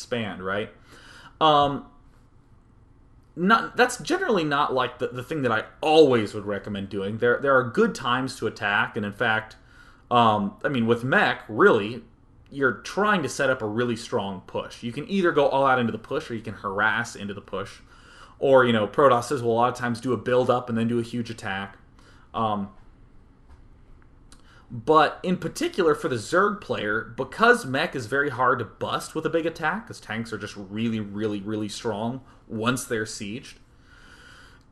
expand, right? That's generally not like the thing that I always would recommend doing. There are good times to attack, and in fact, I mean, with Mech, really, you're trying to set up a really strong push. You can either go all out into the push, or you can harass into the push. Or, Protosses will a lot of times do a build up and then do a huge attack. But in particular for the Zerg player, because Mech is very hard to bust with a big attack, because tanks are just really, really, really strong once they're sieged,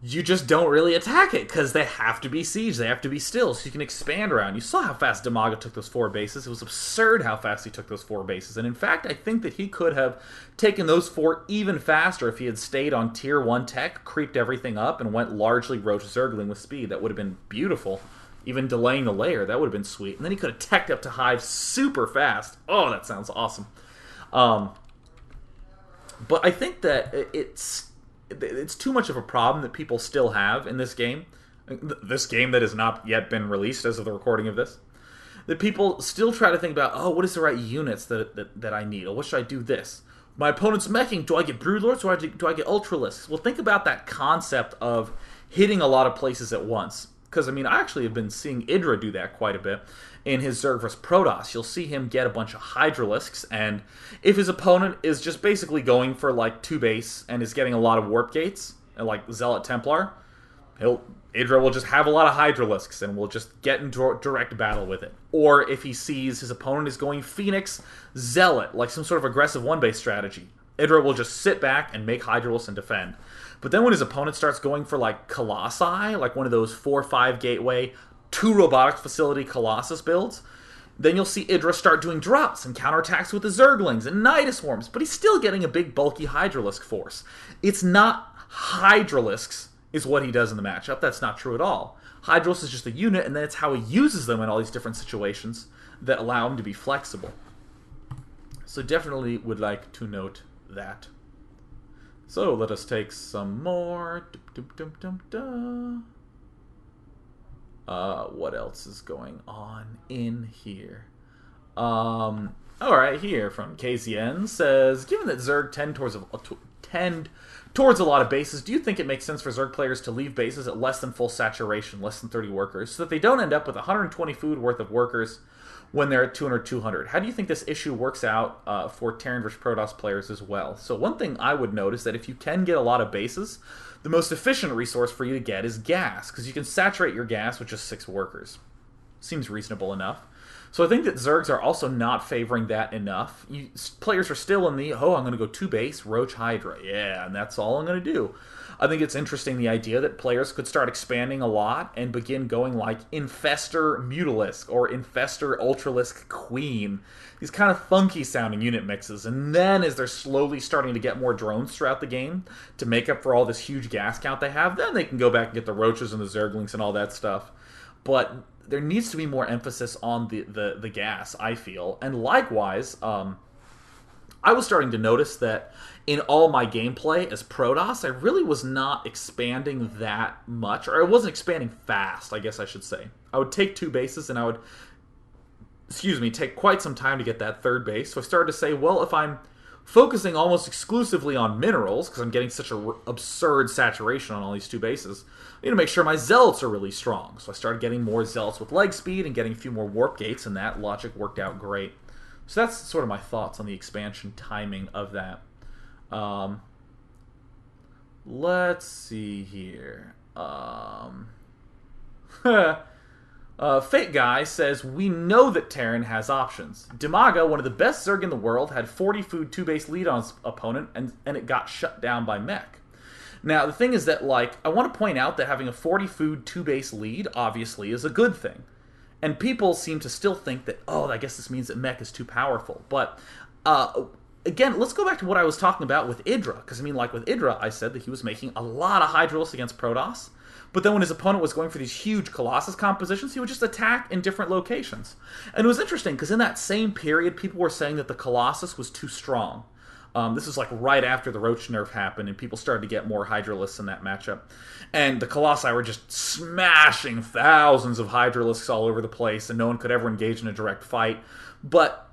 you just don't really attack it, because they have to be sieged, they have to be still, so you can expand around. You saw how fast Dimaga took those 4 bases. It was absurd how fast he took those 4 bases, and in fact, I think that he could have taken those 4 even faster if he had stayed on tier 1 tech, creeped everything up, and went largely Roach Zergling with speed. That would have been beautiful. Even delaying the layer, that would have been sweet. And then he could have teched up to Hive super fast. Oh, that sounds awesome. But I think that it's too much of a problem that people still have in this game. This game that has not yet been released as of the recording of this. That people still try to think about, oh, what is the right units that I need? Or what should I do this? My opponent's meching. Do I get Broodlords or do I get Ultralisks? Well, think about that concept of hitting a lot of places at once. Because, I mean, I actually have been seeing Idra do that quite a bit in his Zerg vs. Protoss. You'll see him get a bunch of Hydralisks, and if his opponent is just basically going for, like, 2 base and is getting a lot of Warp Gates, like Zealot Templar, Idra will just have a lot of Hydralisks and will just get in direct battle with it. Or if he sees his opponent is going Phoenix Zealot, like some sort of aggressive 1-base strategy, Idra will just sit back and make Hydralisks and defend. But then when his opponent starts going for, like, Colossi, like one of those 4-5 gateway, 2 robotics facility Colossus builds, then you'll see Idra start doing drops and counterattacks with the Zerglings and Nydus Worms, but he's still getting a big, bulky Hydralisk force. It's not Hydralisks is what he does in the matchup. That's not true at all. Hydralisk is just a unit, and then it's how he uses them in all these different situations that allow him to be flexible. So definitely would like to note that. So let us take some more. What else is going on in here? Alright, here from KZN says, given that Zerg tend towards a lot of bases, do you think it makes sense for Zerg players to leave bases at less than full saturation, less than 30 workers, so that they don't end up with 120 food worth of workers when they're at 200. How do you think this issue works out for Terran vs. Protoss players as well? So one thing I would note is that if you can get a lot of bases, the most efficient resource for you to get is gas, because you can saturate your gas with just 6 workers. Seems reasonable enough. So I think that Zergs are also not favoring that enough. Players are still in the, I'm going to go 2 base, Roach Hydra. Yeah, and that's all I'm going to do. I think it's interesting the idea that players could start expanding a lot and begin going like Infestor Mutalisk or Infestor Ultralisk Queen. These kind of funky sounding unit mixes. And then as they're slowly starting to get more drones throughout the game to make up for all this huge gas count they have, then they can go back and get the Roaches and the Zerglings and all that stuff. But there needs to be more emphasis on the gas, I feel. And likewise, I was starting to notice that in all my gameplay as Protoss, I really was not expanding that much, or I wasn't expanding fast, I guess I should say. I would take 2 bases and I would, take quite some time to get that 3rd base. So I started to say, well, if I'm focusing almost exclusively on minerals, because I'm getting such an absurd saturation on all these 2 bases, I need to make sure my Zealots are really strong. So I started getting more Zealots with leg speed and getting a few more Warp Gates, and that logic worked out great. So that's sort of my thoughts on the expansion timing of that. Let's see here. Fate Guy says, we know that Terran has options. Dimaga, one of the best Zerg in the world, had 40 food 2-base lead on his opponent, and it got shut down by Mech. Now, the thing is that, I want to point out that having a 40 food 2-base lead, obviously, is a good thing. And people seem to still think that, I guess this means that Mech is too powerful. But, again, let's go back to what I was talking about with Idra. Because, with Idra, I said that he was making a lot of Hydralisks against Protoss. But then when his opponent was going for these huge Colossus compositions, he would just attack in different locations. And it was interesting, because in that same period, people were saying that the Colossus was too strong. This is right after the Roach nerf happened, and people started to get more Hydralisks in that matchup. And the Colossi were just smashing thousands of Hydralisks all over the place, and no one could ever engage in a direct fight. But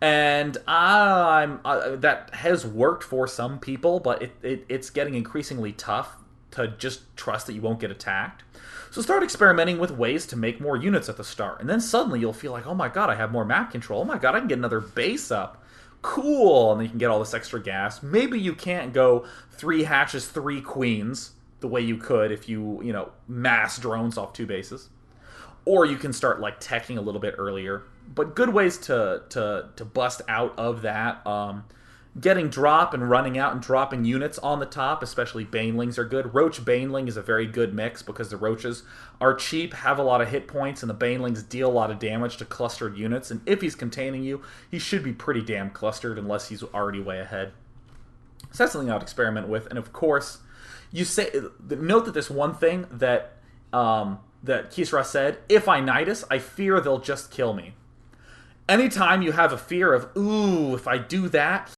And that has worked for some people, but it's getting increasingly tough to just trust that you won't get attacked. So start experimenting with ways to make more units at the start. And then suddenly you'll feel like, oh my god, I have more map control. Oh my god, I can get another base up. Cool. And then you can get all this extra gas. Maybe you can't go 3 hatches, 3 queens the way you could if you mass drones off 2 bases. Or you can start like teching a little bit earlier. But good ways to bust out of that. Getting drop and running out and dropping units on the top, especially banelings, are good. Roach baneling is a very good mix because the roaches are cheap, have a lot of hit points, and the banelings deal a lot of damage to clustered units. And if he's containing you, he should be pretty damn clustered unless he's already way ahead. So that's something I would experiment with. And of course, note that this one thing that Kisra said: if I Nydus, I fear they'll just kill me. anytime you have a fear of, ooh, if I do that,